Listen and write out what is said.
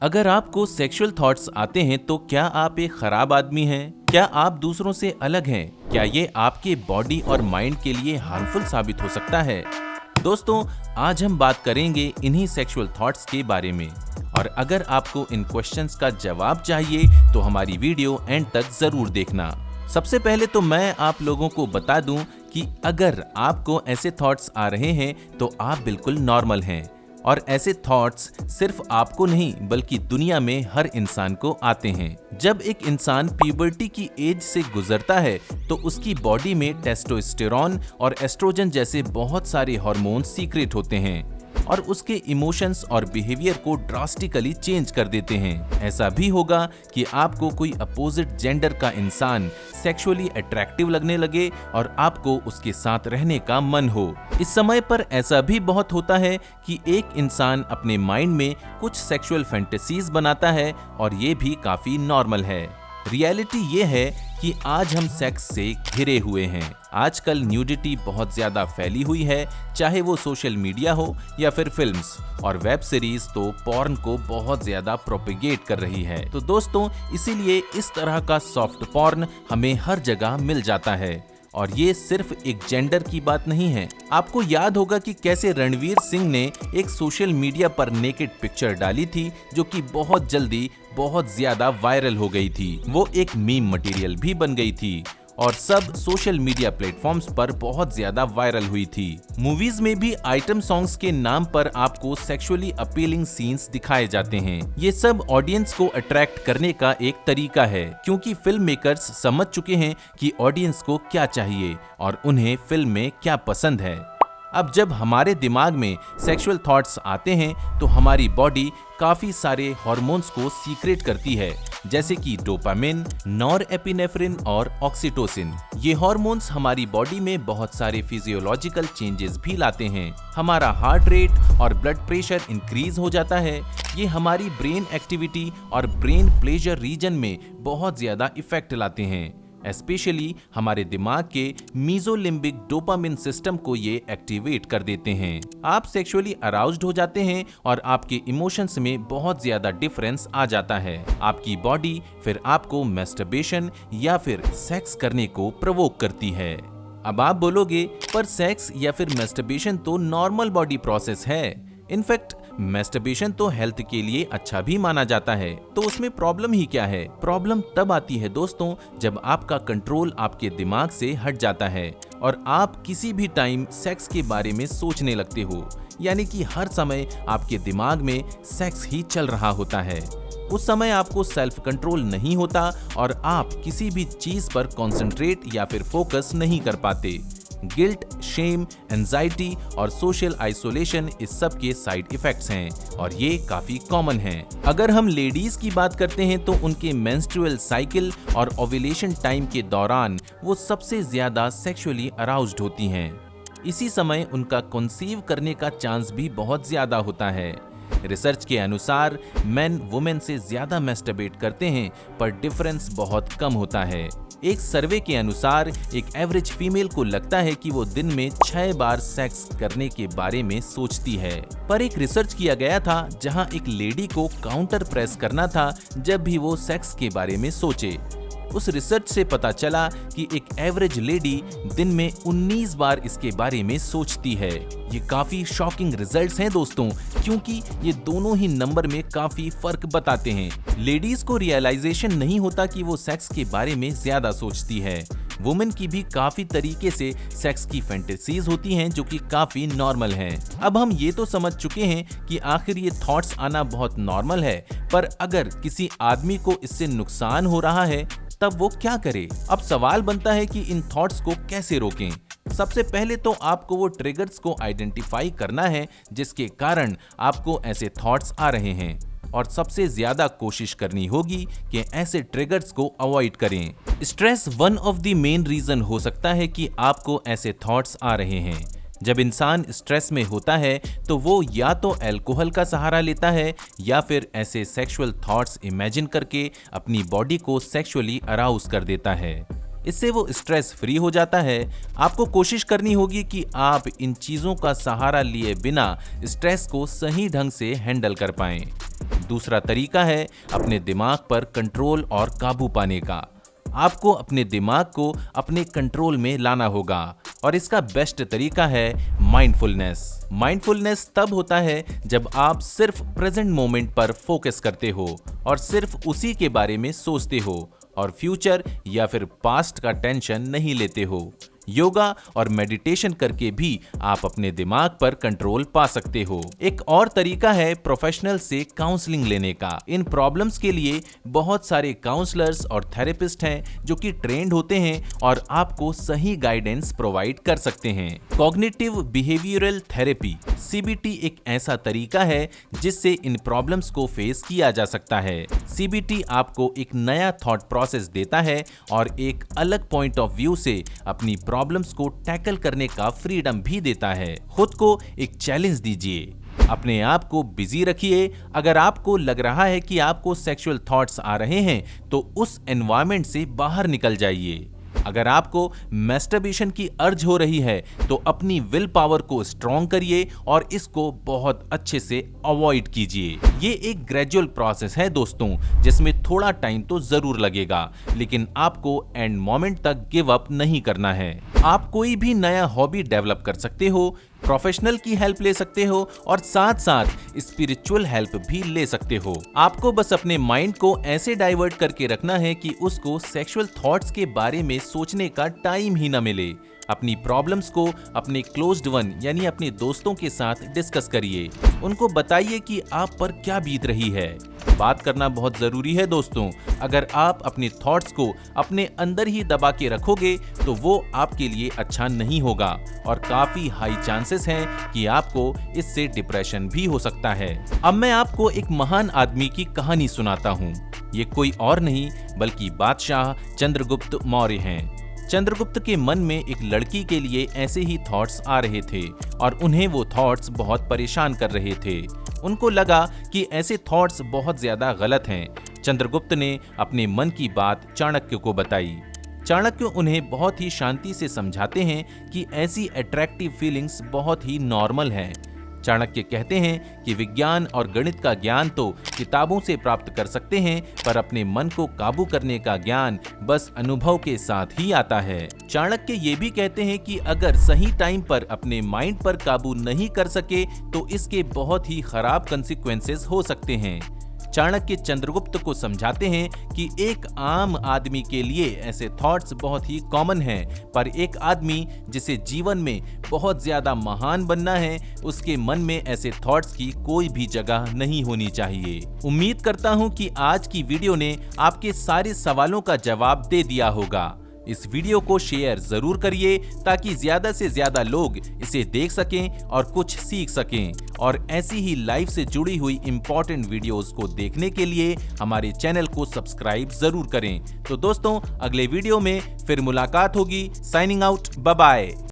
अगर आपको sexual thoughts आते हैं तो क्या आप एक खराब आदमी हैं? क्या आप दूसरों से अलग हैं? क्या ये आपके बॉडी और माइंड के लिए हार्मफुल साबित हो सकता है? दोस्तों, आज हम बात करेंगे इन्हीं सेक्सुअल थॉट्स के बारे में। और अगर आपको इन क्वेश्चंस का जवाब चाहिए तो हमारी वीडियो एंड तक जरूर देखना। सबसे पहले तो मैं आप लोगों को बता दूं कि अगर आपको ऐसे थॉट्स आ रहे हैं तो आप बिल्कुल नॉर्मल हैं और ऐसे थॉट्स सिर्फ आपको नहीं बल्कि दुनिया में हर इंसान को आते हैं। जब एक इंसान प्यूबर्टी की एज से गुजरता है तो उसकी बॉडी में टेस्टोस्टेरोन और एस्ट्रोजन जैसे बहुत सारे हार्मोन्स सीक्रेट होते हैं और उसके इमोशंस और बिहेवियर को ड्रास्टिकली चेंज कर देते हैं। ऐसा भी होगा कि आपको कोई अपोजिट जेंडर का इंसान सेक्सुअली अट्रैक्टिव लगने लगे और आपको उसके साथ रहने का मन हो। इस समय पर ऐसा भी बहुत होता है कि एक इंसान अपने माइंड में कुछ सेक्सुअल फैंटेसीज बनाता है और ये भी काफी नॉर्मल है। रियलिटी ये है कि आज हम सेक्स से घिरे हुए हैं। आजकल न्यूडिटी बहुत ज्यादा फैली हुई है, चाहे वो सोशल मीडिया हो या फिर फिल्म्स, और वेब सीरीज तो पॉर्न को बहुत ज्यादा प्रोपेगेट कर रही है। तो दोस्तों, इसीलिए इस तरह का सॉफ्ट पॉर्न हमें हर जगह मिल जाता है। और ये सिर्फ एक जेंडर की बात नहीं है। आपको याद होगा कि कैसे रणवीर सिंह ने एक सोशल मीडिया पर नेकेड पिक्चर डाली थी जो कि बहुत जल्दी बहुत ज्यादा वायरल हो गई थी। वो एक मीम मटेरियल भी बन गई थी और सब सोशल मीडिया प्लेटफॉर्म्स पर बहुत ज्यादा वायरल हुई थी। मूवीज में भी आइटम सॉन्ग्स के नाम पर आपको सेक्सुअली अपीलिंग सीन्स दिखाए जाते हैं। ये सब ऑडियंस को अट्रैक्ट करने का एक तरीका है, क्योंकि फिल्म मेकर्स समझ चुके हैं कि ऑडियंस को क्या चाहिए और उन्हें फिल्म में क्या पसंद है। अब जब हमारे दिमाग में सेक्सुअल थॉट्स आते हैं तो हमारी बॉडी काफी सारे हार्मोन्स को सीक्रेट करती है, जैसे कि डोपामिन, नॉरएपिनेफ्रिन और ऑक्सीटोसिन। ये हार्मोन्स हमारी बॉडी में बहुत सारे फिजियोलॉजिकल चेंजेस भी लाते हैं। हमारा हार्ट रेट और ब्लड प्रेशर इंक्रीज हो जाता है। ये हमारी ब्रेन एक्टिविटी और ब्रेन प्लेजर रीजन में बहुत ज्यादा इफेक्ट लाते हैं। एस्पेशली हमारे दिमाग के मीजोलिम्बिक डोपामिन सिस्टम को ये एक्टिवेट कर देते हैं। आप सेक्सुअली अराउज्ड हो जाते हैं और आपके इमोशंस में बहुत ज्यादा डिफरेंस आ जाता है। आपकी बॉडी फिर आपको मैस्टरबेशन या फिर सेक्स करने को प्रवोक करती है। अब आप बोलोगे, पर सेक्स या फिर मैस्टरबेशन तो नॉर्मल बॉडी प्रोसेस है। इनफैक्ट मैस्टरबेशन तो हेल्थ के लिए अच्छा भी माना जाता है, तो उसमें प्रॉब्लम ही क्या है? प्रॉब्लम तब आती है दोस्तों जब आपका कंट्रोल आपके दिमाग से हट जाता है और आप किसी भी टाइम सेक्स के बारे में सोचने लगते हो, यानी कि हर समय आपके दिमाग में सेक्स ही चल रहा होता है। उस समय आपको सेल्फ कंट्रोल नहीं होता और आप किसी भी चीज पर कंसंट्रेट या फिर फोकस नहीं कर पाते। गिल्ट, शेम, एंजाइटी और सोशल आइसोलेशन इस सब के साइड इफेक्ट्स हैं और ये काफी कॉमन हैं। अगर हम लेडीज की बात करते हैं तो उनके मेंस्ट्रुअल साइकिल और ओव्यूलेशन टाइम के दौरान वो सबसे ज्यादा सेक्सुअली अराउज्ड होती हैं। इसी समय उनका कंसीव करने का चांस भी बहुत ज्यादा होता है। रिसर्च के अनुसार मेन वुमेन से ज्यादा मैस्टरबेट करते हैं, पर डिफरेंस बहुत कम होता है। एक सर्वे के अनुसार एक एवरेज फीमेल को लगता है कि वो दिन में 6 बार सेक्स करने के बारे में सोचती है। पर एक रिसर्च किया गया था जहां एक लेडी को काउंटर प्रेस करना था जब भी वो सेक्स के बारे में सोचे। उस रिसर्च से पता चला कि एक एवरेज लेडी दिन में 19 बार इसके बारे में सोचती है। ये काफी शॉकिंग रिजल्ट्स हैं दोस्तों, क्योंकि ये दोनों ही नंबर में काफी फर्क बताते हैं। लेडीज को रियलाइजेशन नहीं होता कि वो सेक्स के बारे में ज्यादा सोचती है। वुमेन की भी काफी तरीके से सेक्स की फैंटेसीज होती हैं जो कि काफी नॉर्मल हैं। अब हम ये तो समझ चुके हैं कि आखिर ये थॉट्स आना बहुत नॉर्मल है, पर अगर किसी आदमी को इससे नुकसान हो रहा है तब वो क्या करे? अब सवाल बनता है कि इन थॉट्स को कैसे रोकें। सबसे पहले तो आपको वो ट्रिगर्स को आइडेंटिफाई करना है जिसके कारण आपको ऐसे थॉट्स आ रहे हैं, और सबसे ज्यादा कोशिश करनी होगी कि ऐसे ट्रिगर्स को अवॉइड करें। Stress one of the main reason हो सकता है कि आपको ऐसे थॉट्स आ रहे हैं। जब इंसान स्ट्रेस में होता है तो वो या तो अल्कोहल का सहारा लेता है या फिर ऐसे सेक्सुअल थॉट्स इमेजिन करके अपनी बॉडी को सेक्सुअली अराउज कर देता है। इससे वो स्ट्रेस फ्री हो जाता है। आपको कोशिश करनी होगी कि आप इन चीज़ों का सहारा लिए बिना स्ट्रेस को सही ढंग से हैंडल कर पाएं। दूसरा तरीका है अपने दिमाग पर कंट्रोल और काबू पाने का। आपको अपने दिमाग को अपने कंट्रोल में लाना होगा और इसका बेस्ट तरीका है माइंडफुलनेस। माइंडफुलनेस तब होता है जब आप सिर्फ प्रेजेंट मोमेंट पर फोकस करते हो और सिर्फ उसी के बारे में सोचते हो और फ्यूचर या फिर पास्ट का टेंशन नहीं लेते हो। योगा और मेडिटेशन करके भी आप अपने दिमाग पर कंट्रोल पा सकते हो। एक और तरीका है प्रोफेशनल से काउंसलिंग लेने का। इन प्रॉब्लम्स के लिए बहुत सारे काउंसलर्स और थेरेपिस्ट हैं जो कि ट्रेंड होते हैं और आपको सही गाइडेंस प्रोवाइड कर सकते हैं। कॉग्निटिव बिहेवियरल थेरेपी CBT एक ऐसा तरीका है जिससे इन प्रॉब्लम्स को फेस किया जा सकता है। CBT आपको एक नया थॉट प्रोसेस देता है और एक अलग पॉइंट ऑफ व्यू से अपनी प्रॉब्लम्स को टैकल करने का फ्रीडम भी देता है। खुद को एक चैलेंज दीजिए, अपने आप को बिजी रखिए। अगर आपको लग रहा है कि आपको सेक्सुअल थॉट्स आ रहे हैं तो उस एनवायरनमेंट से बाहर निकल जाइए। अगर आपको मैस्टरबेशन की अर्ज हो रही है तो अपनी विल पावर को स्ट्रॉन्ग करिए और इसको बहुत अच्छे से अवॉइड कीजिए। ये एक ग्रेजुअल प्रोसेस है दोस्तों, जिसमें थोड़ा टाइम तो जरूर लगेगा, लेकिन आपको एंड मोमेंट तक गिव अप नहीं करना है। आप कोई भी नया हॉबी डेवलप कर सकते हो, प्रोफेशनल की हेल्प ले सकते हो और साथ साथ स्पिरिचुअल हेल्प भी ले सकते हो। आपको बस अपने माइंड को ऐसे डाइवर्ट करके रखना है कि उसको सेक्सुअल थॉट्स के बारे में सोचने का टाइम ही न मिले। अपनी प्रॉब्लम्स को अपने क्लोज्ड वन यानी अपने दोस्तों के साथ डिस्कस करिए। उनको बताइए कि आप पर क्या बीत रही है। बात करना बहुत जरूरी है दोस्तों। अगर आप अपने थॉट्स को अपने अंदर ही दबा के रखोगे तो वो आपके लिए अच्छा नहीं होगा और काफी हाई चांसेस हैं कि आपको इससे डिप्रेशन भी हो सकता है। अब मैं आपको एक महान आदमी की कहानी सुनाता हूँ। ये कोई और नहीं बल्कि बादशाह चंद्रगुप्त मौर्य हैं। चंद्रगुप्त के मन में एक लड़की के लिए ऐसे ही थॉट्स आ रहे थे और उन्हें वो थॉट्स बहुत परेशान कर रहे थे। उनको लगा कि ऐसे थॉट्स बहुत ज्यादा गलत हैं। चंद्रगुप्त ने अपने मन की बात चाणक्य को बताई। चाणक्य उन्हें बहुत ही शांति से समझाते हैं कि ऐसी अट्रैक्टिव फीलिंग्स बहुत ही नॉर्मल हैं। चाणक्य कहते हैं कि विज्ञान और गणित का ज्ञान तो किताबों से प्राप्त कर सकते हैं, पर अपने मन को काबू करने का ज्ञान बस अनुभव के साथ ही आता है। चाणक्य ये भी कहते हैं कि अगर सही टाइम पर अपने माइंड पर काबू नहीं कर सके तो इसके बहुत ही खराब कंसिक्वेंसेस हो सकते हैं। चाणक्य चंद्रगुप्त को समझाते हैं कि एक आम आदमी के लिए ऐसे थॉट्स बहुत ही कॉमन हैं, पर एक आदमी जिसे जीवन में बहुत ज्यादा महान बनना है, उसके मन में ऐसे थॉट्स की कोई भी जगह नहीं होनी चाहिए। उम्मीद करता हूं कि आज की वीडियो ने आपके सारे सवालों का जवाब दे दिया होगा। इस वीडियो को शेयर जरूर करिए ताकि ज्यादा से ज्यादा लोग इसे देख सकें और कुछ सीख सकें। और ऐसी ही लाइफ से जुड़ी हुई इंपॉर्टेंट वीडियोस को देखने के लिए हमारे चैनल को सब्सक्राइब जरूर करें। तो दोस्तों, अगले वीडियो में फिर मुलाकात होगी। Signing out, bye bye.